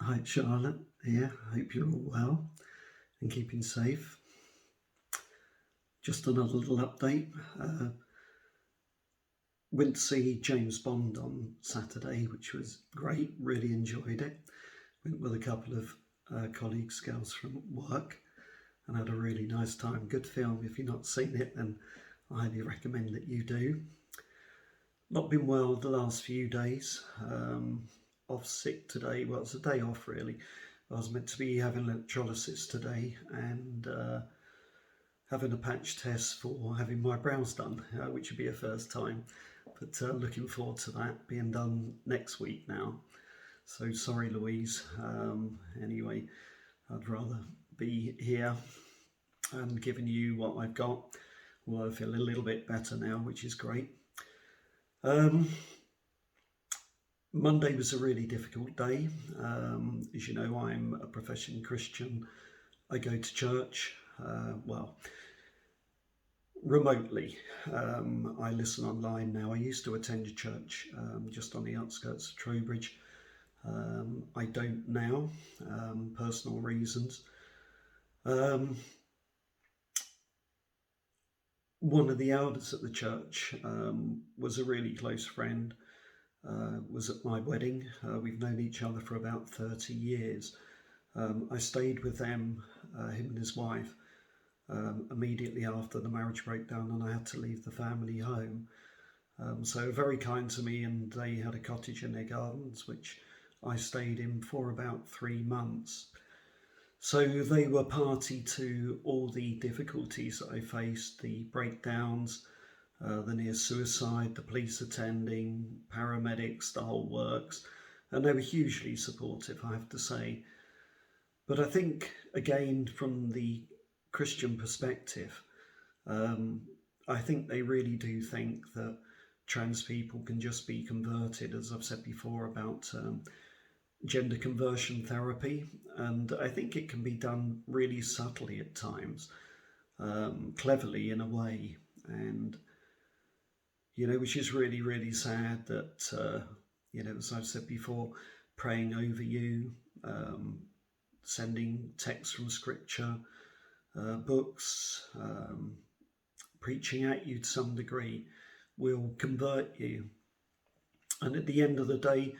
Hi, Charlotte here. I hope you're all well and keeping safe. Just another little update. Went to see James Bond on Saturday, which was great. Really enjoyed it. Went with a couple of colleagues, girls from work, and had a really nice time. Good film. If you've not seen it, then I highly recommend that you do. Not been well the last few days. Off sick today. Well, it's a day off really. I was meant to be having electrolysis today and having a patch test for having my brows done, which would be a first time. But looking forward to that being done next week now. So sorry, Louise. Anyway, I'd rather be here and giving you what I've got. Well, I feel a little bit better now, which is great. Monday was a really difficult day. As you know, I'm a professional Christian. I go to church, remotely. I listen online now. I used to attend a church just on the outskirts of Trowbridge. I don't now, personal reasons. One of the elders at the church was a really close friend. Was at my wedding. We've known each other for about 30 years. I stayed with them, him and his wife, immediately after the marriage breakdown, and I had to leave the family home. So very kind to me, and they had a cottage in their gardens, which I stayed in for about 3 months. So they were party to all the difficulties that I faced, the breakdowns, the near suicide, the police attending, paramedics, the whole works, and they were hugely supportive, I have to say. But I think, again, from the Christian perspective, I think they really do think that trans people can just be converted, as I've said before about gender conversion therapy, and I think it can be done really subtly at times, cleverly in a way, and which is really, really sad that, as I've said before, praying over you, sending texts from scripture, books, preaching at you to some degree will convert you. And at the end of the day,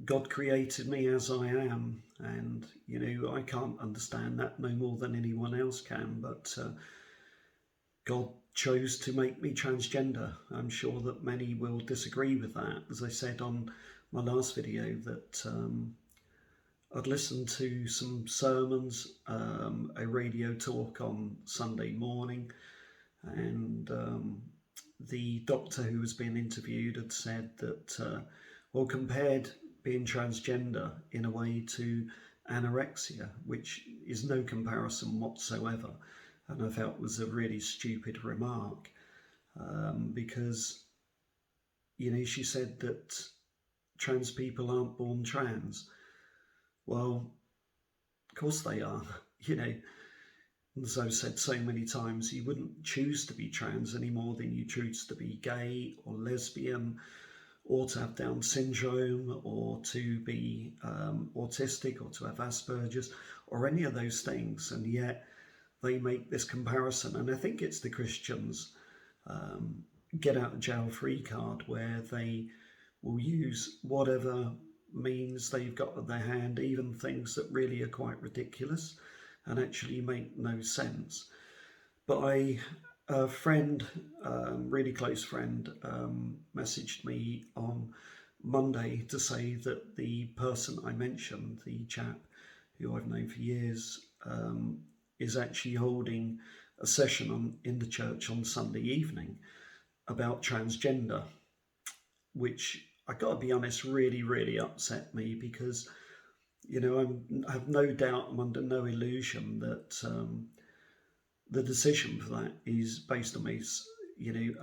God created me as I am, and, I can't understand that no more than anyone else can, but God chose to make me transgender. I'm sure that many will disagree with that. As I said on my last video, that I'd listened to some sermons, a radio talk on Sunday morning, and the doctor who was being interviewed had said that, compared being transgender in a way to anorexia, which is no comparison whatsoever. And I felt was a really stupid remark because, she said that trans people aren't born trans. Well, of course they are, As I've said so many times, you wouldn't choose to be trans any more than you choose to be gay or lesbian, or to have Down syndrome, or to be autistic, or to have Asperger's, or any of those things. And yet they make this comparison, and I think it's the Christians' get out of jail free card, where they will use whatever means they've got at their hand, even things that really are quite ridiculous and actually make no sense. But a friend, really close friend, messaged me on Monday to say that the person I mentioned, the chap who I've known for years, is actually holding a session in the church on Sunday evening about transgender, which I got to be honest, really, really upset me, because, I have no doubt, I'm under no illusion that the decision for that is based on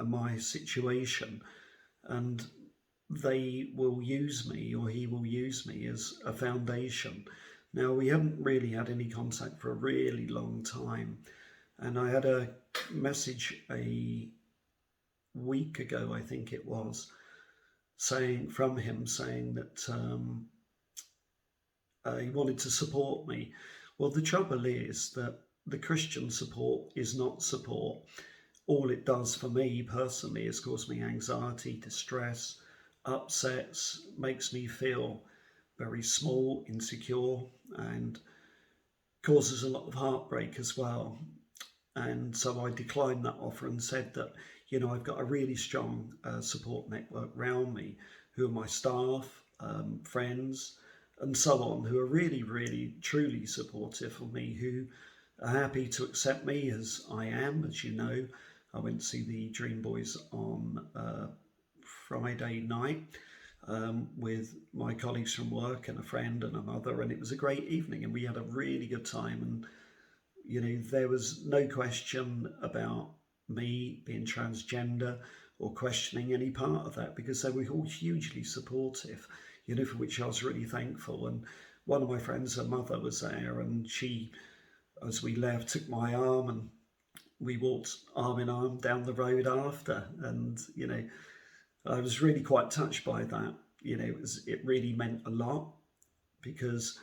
my situation, and they will use me, or he will use me as a foundation. Now, we haven't really had any contact for a really long time, and I had a message a week ago, I think it was, from him saying that he wanted to support me. Well, the trouble is that the Christian support is not support. All it does for me personally is cause me anxiety, distress, upsets, makes me feel very small, insecure, and causes a lot of heartbreak as well. And so I declined that offer and said that, I've got a really strong support network around me, who are my staff, friends, and so on, who are really, really, truly supportive of me, who are happy to accept me as I am. As you know, I went to see the Dream Boys on Friday night with my colleagues from work and a friend and a mother, and it was a great evening, and we had a really good time. And there was no question about me being transgender or questioning any part of that, because they were all hugely supportive, for which I was really thankful. And one of my friends, her mother, was there, and she, as we left, took my arm and we walked arm in arm down the road after. And, I was really quite touched by that. It really meant a lot, because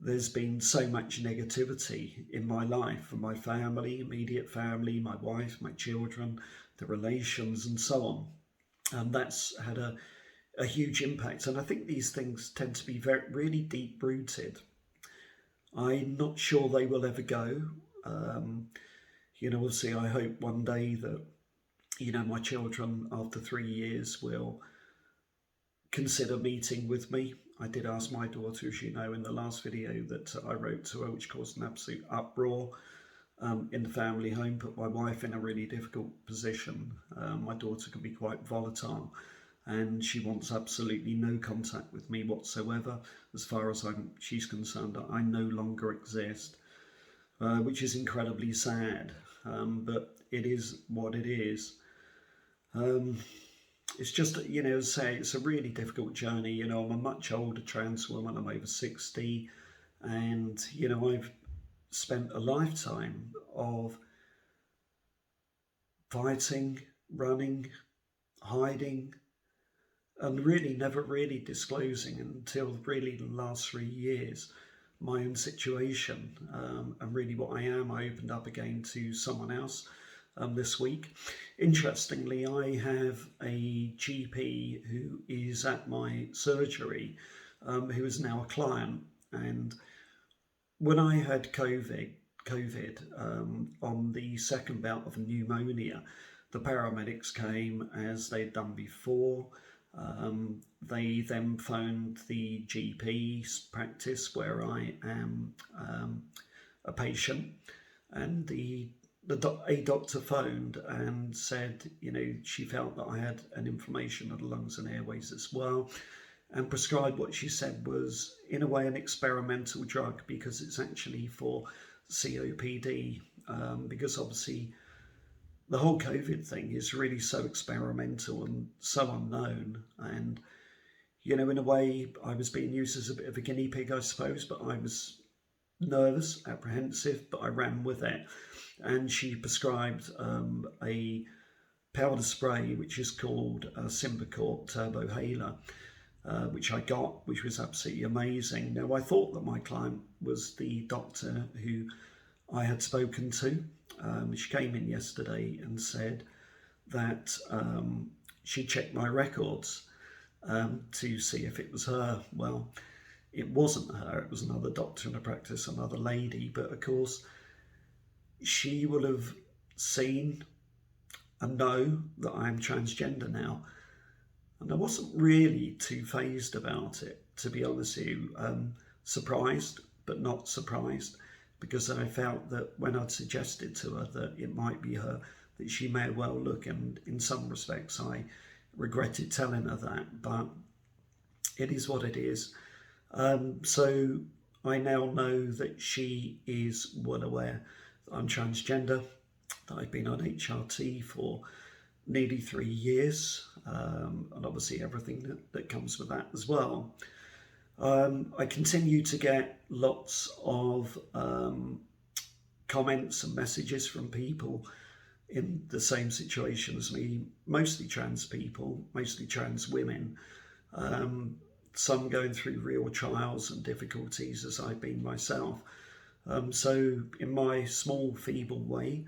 there's been so much negativity in my life, from my family, immediate family, my wife, my children, the relations, and so on. And that's had a huge impact. And I think these things tend to be really deep rooted. I'm not sure they will ever go. Obviously, I hope one day that, my children after 3 years will consider meeting with me. I did ask my daughter, as you know, in the last video that I wrote to her, which caused an absolute uproar in the family home, put my wife in a really difficult position. My daughter can be quite volatile, and she wants absolutely no contact with me whatsoever. As far as she's concerned, I no longer exist, which is incredibly sad, but it is what it is. It's just, as I say, it's a really difficult journey. I'm a much older trans woman. I'm over 60, and, I've spent a lifetime of fighting, running, hiding, and really never really disclosing until really the last 3 years my own situation, and really what I am. I opened up again to someone else this week. Interestingly, I have a GP who is at my surgery, who is now a client. And when I had COVID on the second bout of pneumonia, the paramedics came as they'd done before. They then phoned the GP's practice where I am a patient, and a doctor phoned and said, she felt that I had an inflammation of the lungs and airways as well, and prescribed what she said was, in a way, an experimental drug, because it's actually for COPD, because obviously the whole COVID thing is really so experimental and so unknown. And, in a way, I was being used as a bit of a guinea pig, I suppose, but I was nervous, apprehensive, but I ran with it. And she prescribed a powder spray, which is called Symbicort Turbo Haler, which I got, which was absolutely amazing. Now, I thought that my client was the doctor who I had spoken to. She came in yesterday and said that she checked my records to see if it was her. Well, it wasn't her. It was another doctor in a practice, another lady. But of course, she will have seen and know that I'm transgender now. And I wasn't really too fazed about it, to be honest with you. Surprised, but not surprised, because I felt that when I'd suggested to her that it might be her, that she may well look, and in some respects I regretted telling her that, but it is what it is. So I now know that she is well aware that I'm transgender, that I've been on HRT for nearly 3 years, and obviously everything that comes with that as well. I continue to get lots of comments and messages from people in the same situation as me, mostly trans people, mostly trans women, some going through real trials and difficulties, as I've been myself. So in my small, feeble way,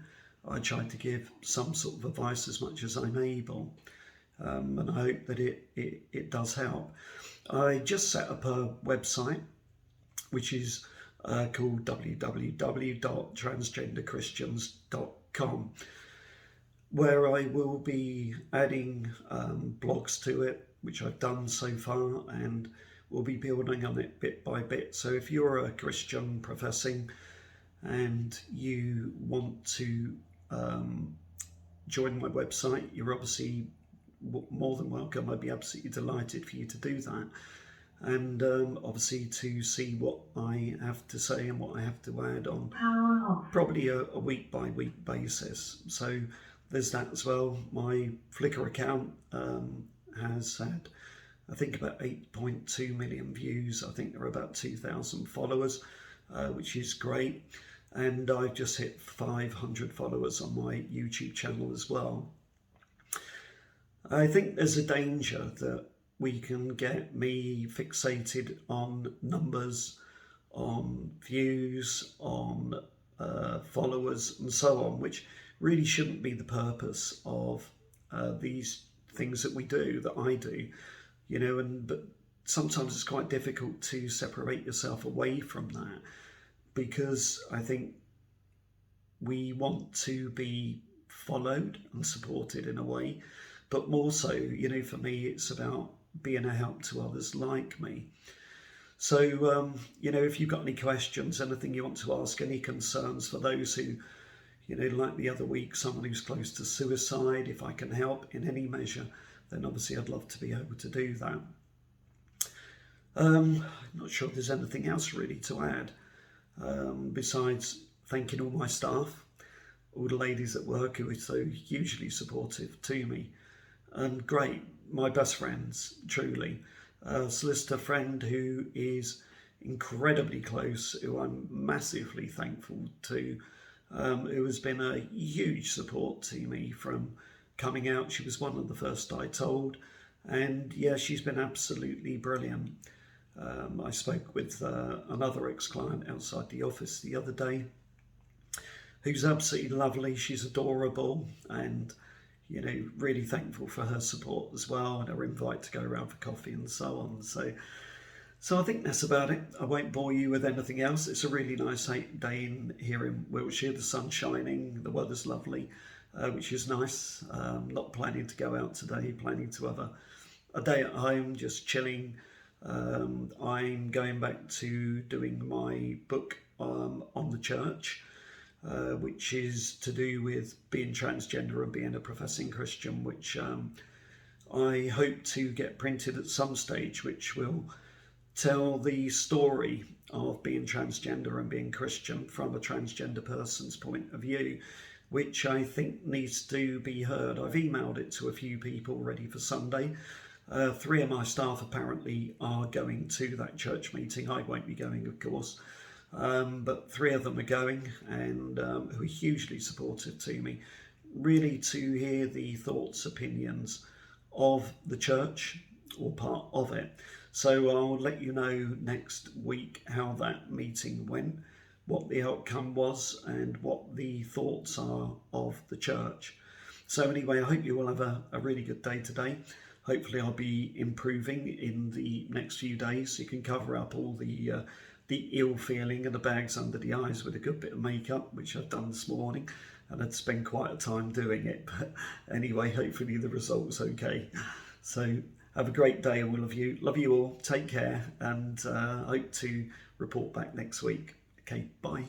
I try to give some sort of advice as much as I'm able, and I hope that it does help. I just set up a website which is called www.transgenderchristians.com, where I will be adding blogs to it, which I've done so far, and we'll be building on it bit by bit. So if you're a Christian professing and you want to join my website, you're obviously more than welcome. I'd be absolutely delighted for you to do that, and obviously to see what I have to say and what I have to add on probably a week by week basis. So there's that as well. My Flickr account has had, I think, about 8.2 million views. I think there are about 2,000 followers, which is great. And I've just hit 500 followers on my YouTube channel as well. I think there's a danger that we can get me fixated on numbers, on views, on followers and so on, which really shouldn't be the purpose of these things that we do, that I do, but sometimes it's quite difficult to separate yourself away from that, because I think we want to be followed and supported in a way, but more so, for me, it's about being a help to others like me. So, if you've got any questions, anything you want to ask, any concerns for those who, like the other week, someone who's close to suicide, if I can help in any measure, then obviously I'd love to be able to do that. I'm not sure if there's anything else really to add, besides thanking all my staff, all the ladies at work who are so hugely supportive to me, and great, my best friends, truly. A solicitor friend who is incredibly close, who I'm massively thankful to, who has been a huge support to me from coming out. She was one of the first I told, and yeah, she's been absolutely brilliant. I spoke with another ex-client outside the office the other day, who's absolutely lovely. She's adorable, and really thankful for her support as well, and her invite to go around for coffee and so on. So I think that's about it. I won't bore you with anything else. It's a really nice day here in Wiltshire. The sun's shining, the weather's lovely, which is nice. Not planning to go out today, planning to have a day at home, just chilling. I'm going back to doing my book on the church, which is to do with being transgender and being a professing Christian, which I hope to get printed at some stage, which will tell the story of being transgender and being Christian from a transgender person's point of view, which I think needs to be heard. I've emailed it to a few people ready for Sunday. 3 of my staff apparently are going to that church meeting. I won't be going, of course. But 3 of them are going, and who are hugely supportive to me, really to hear the thoughts, opinions of the church, or part of it. So I'll let you know next week how that meeting went, what the outcome was, and what the thoughts are of the church. So anyway, I hope you will have a really good day today. Hopefully I'll be improving in the next few days, so you can cover up all the ill feeling and the bags under the eyes with a good bit of makeup, which I've done this morning, and I'd spent quite a time doing it. But anyway, hopefully the result's okay. So have a great day, all of you. Love you all. Take care, and hope to report back next week. Okay, bye.